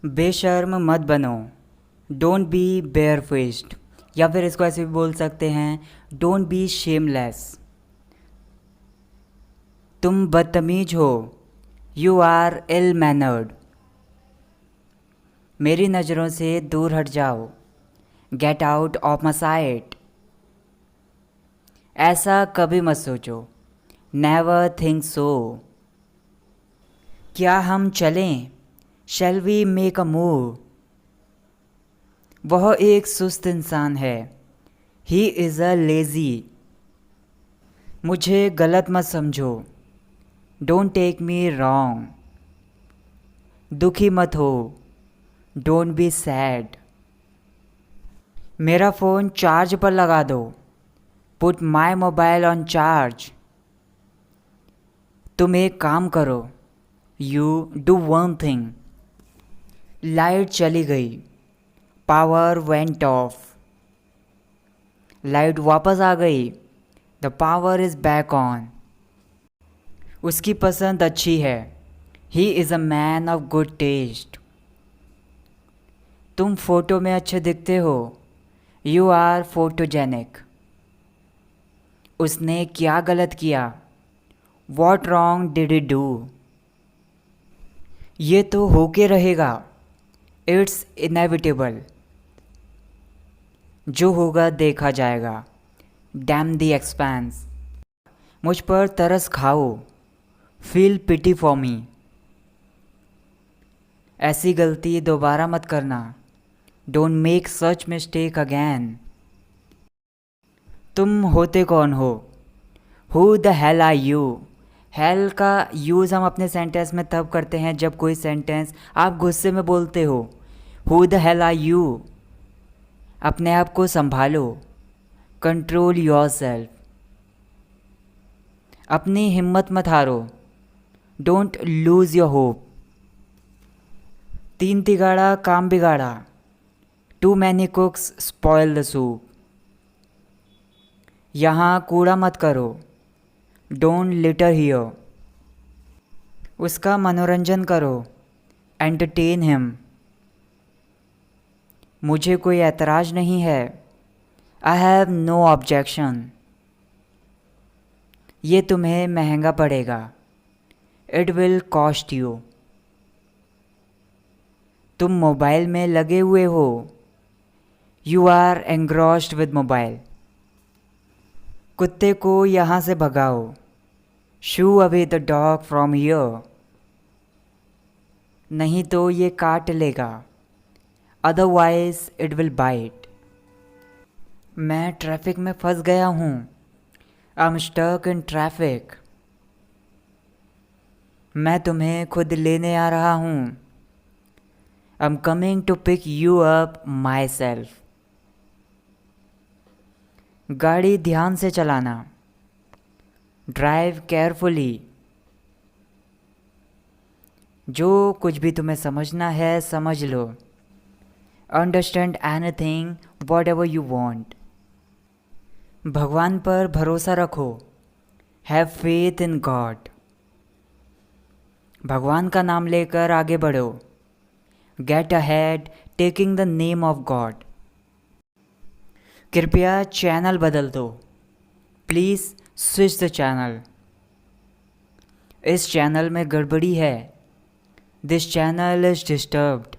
बेशर्म मत बनो। डोंट बी बेयर फेस्ड, या फिर इसको ऐसे भी बोल सकते हैं, डोंट बी शेमलेस। तुम बदतमीज हो। You are ill mannered. मेरी नज़रों से दूर हट जाओ। Get out of my sight. ऐसा कभी मत सोचो। Never think so. क्या हम चलें? Shall we make a move? वह एक सुस्त इंसान है। He is a lazy. मुझे गलत मत समझो। Don't take me wrong. दुखी मत हो। Don't be sad. मेरा फ़ोन चार्ज पर लगा दो। Put my mobile on charge. तुम एक काम करो। You do one thing. Light चली गई। Power went off. लाइट वापस आ गई। The power is back on. उसकी पसंद अच्छी है। He is a man of good taste. तुम फोटो में अच्छे दिखते हो। You are photogenic. उसने क्या गलत किया? What wrong did it do? ये तो होके रहेगा। It's inevitable. जो होगा देखा जाएगा। Damn the expense. मुझ पर तरस खाओ। Feel pity for me. ऐसी गलती दोबारा मत करना। Don't make such mistake again. तुम होते कौन हो? Who the hell are you? Hell का यूज़ हम अपने सेंटेंस में तब करते हैं जब कोई सेंटेंस आप गुस्से में बोलते हो। Who the hell are you? अपने आप को संभालो। Control yourself. अपनी हिम्मत मत हारो। Don't lose your hope. तीन तिगाड़ा काम बिगाड़ा। Too many cooks spoil the soup. यहाँ कूड़ा मत करो। Don't litter here. उसका मनोरंजन करो। Entertain him. मुझे कोई ऐतराज़ नहीं है। I have no objection. ये तुम्हें महंगा पड़ेगा। It will cost you. तुम मोबाइल में लगे हुए हो। You are engrossed with mobile. कुत्ते को यहाँ से भगाओ। Shoo away the dog from here. नहीं तो ये काट लेगा। Otherwise it will bite. मैं ट्रैफिक में फंस गया हूँ। I am stuck in traffic. मैं तुम्हें खुद लेने आ रहा हूँ। I am coming to pick you up myself. गाड़ी ध्यान से चलाना। Drive carefully. जो कुछ भी तुम्हें समझना है समझ लो। Understand anything whatever you want. भगवान पर भरोसा रखो। Have faith in God. भगवान का नाम लेकर आगे बढ़ो। Get ahead taking the name of God. कृपया चैनल बदल दो। Please switch the channel. इस चैनल में गड़बड़ी है। This channel is disturbed.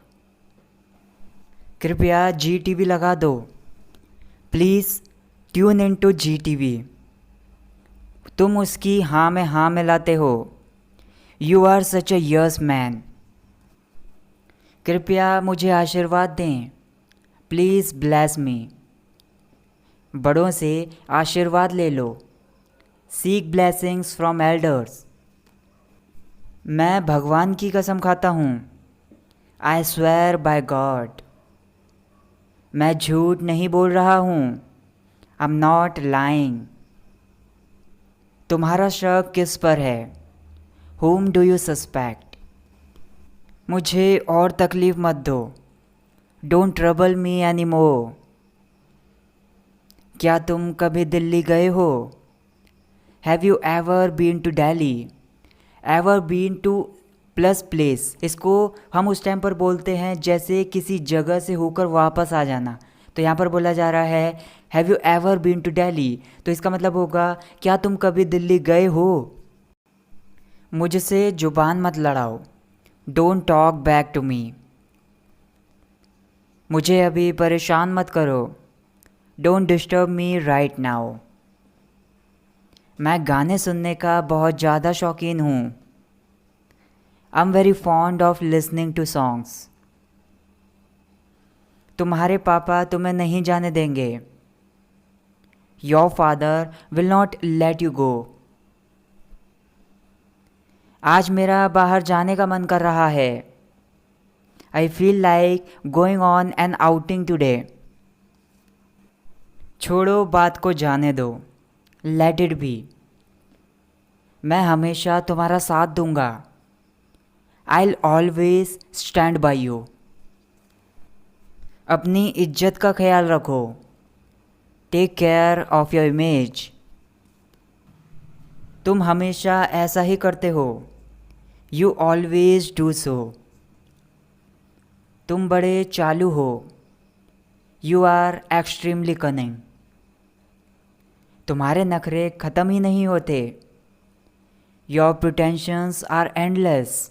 कृपया जी टीवी लगा दो। Please tune in to Zee TV. तुम उसकी हाँ में हाँ मिलाते हो। You are such a yes man. कृपया मुझे आशीर्वाद दें। प्लीज़ ब्लेस मी। बड़ों से आशीर्वाद ले लो। Seek blessings from elders. मैं भगवान की कसम खाता हूँ। I swear by God. मैं झूठ नहीं बोल रहा हूँ। I am not lying. तुम्हारा शक किस पर है? Whom do you suspect? मुझे और तकलीफ़ मत दो। Don't trouble me anymore. क्या तुम कभी दिल्ली गए हो? Have you ever been to Delhi? Ever been to plus place, इसको हम उस टाइम पर बोलते हैं जैसे किसी जगह से होकर वापस आ जाना। तो यहाँ पर बोला जा रहा है have you ever been to Delhi, तो इसका मतलब होगा क्या तुम कभी दिल्ली गए हो। मुझसे जुबान मत लड़ाओ, don't talk back to me. मुझे अभी परेशान मत करो, don't disturb me right now. मैं गाने सुनने का बहुत ज़्यादा शौकीन हूँ, I am very fond of listening to songs. तुम्हारे पापा तुम्हें नहीं जाने देंगे, your father will not let you go. आज मेरा बाहर जाने का मन कर रहा है, I feel like going on an outing today. छोड़ो बात को जाने दो, लेट इट बी। मैं हमेशा तुम्हारा साथ दूंगा, I will always stand by you. अपनी इज्जत का ख्याल रखो, take care of your image. तुम हमेशा ऐसा ही करते हो, यू ऑलवेज डू सो। तुम बड़े चालू हो, यू आर एक्सट्रीमली कनिंग। तुम्हारे नखरे ख़त्म ही नहीं होते, योर प्रिटेंशंस आर एंडलेस।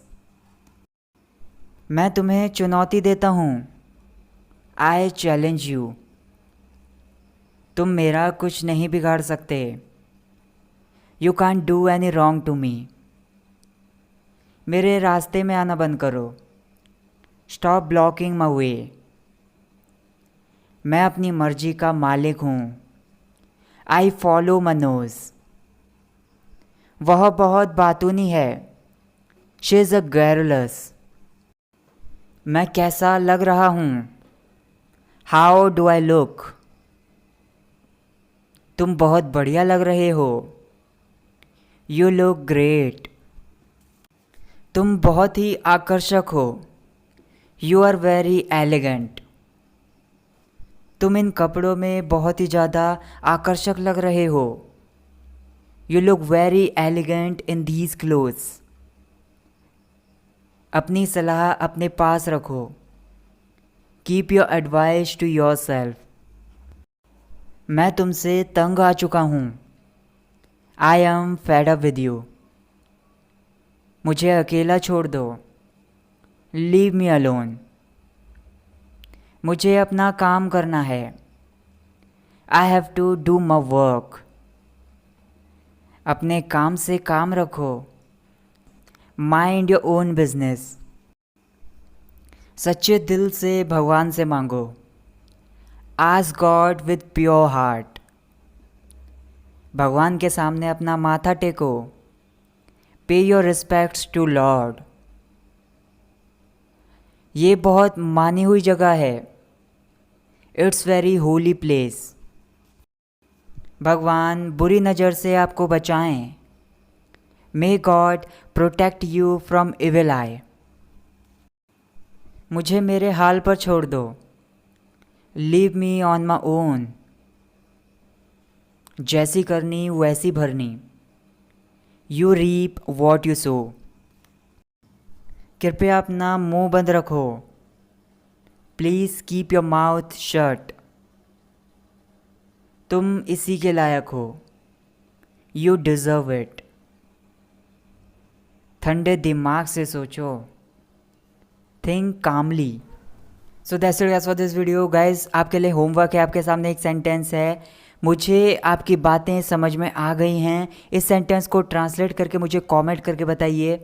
मैं तुम्हें चुनौती देता हूँ, आई चैलेंज यू। तुम मेरा कुछ नहीं बिगाड़ सकते, you can't do any wrong to me. मेरे रास्ते में आना बंद करो, स्टॉप ब्लॉकिंग माई वे। मैं अपनी मर्जी का मालिक हूँ, आई फॉलो माई नोज। वह बहुत बातूनी है, शी इज़ अ गर्लस। मैं कैसा लग रहा हूँ, हाउ डू आई लुक। तुम बहुत बढ़िया लग रहे हो, यू लुक ग्रेट। तुम बहुत ही आकर्षक हो, यू आर वेरी एलिगेंट। तुम इन कपड़ों में बहुत ही ज़्यादा आकर्षक लग रहे हो, you look very elegant in these clothes. अपनी सलाह अपने पास रखो, keep your advice to yourself. मैं तुमसे तंग आ चुका हूँ, I am fed up with you. मुझे अकेला छोड़ दो, लीव मी अलोन। मुझे अपना काम करना है, I have to do my work. अपने काम से काम रखो, माइंड योर ओन बिजनेस। सच्चे दिल से भगवान से मांगो, ask God with pure heart. भगवान के सामने अपना माथा टेको, पे योर रिस्पेक्ट्स टू लॉर्ड। ये बहुत मानी हुई जगह है, इट्स वेरी होली प्लेस। भगवान बुरी नज़र से आपको बचाएं, may God protect you from evil eye. मुझे मेरे हाल पर छोड़ दो, leave me on my own. जैसी करनी वैसी भरनी, you reap what you sow. कृपया अपना मुंह बंद रखो, please keep your mouth shut. तुम इसी के लायक हो, यू डिज़र्व इट। ठंडे दिमाग से सोचो, think calmly. So that's it guys for this video. Guys आपके लिए होमवर्क है, आपके सामने एक सेंटेंस है। मुझे आपकी बातें समझ में आ गई हैं, इस सेंटेंस को ट्रांसलेट करके मुझे कमेंट करके बताइए।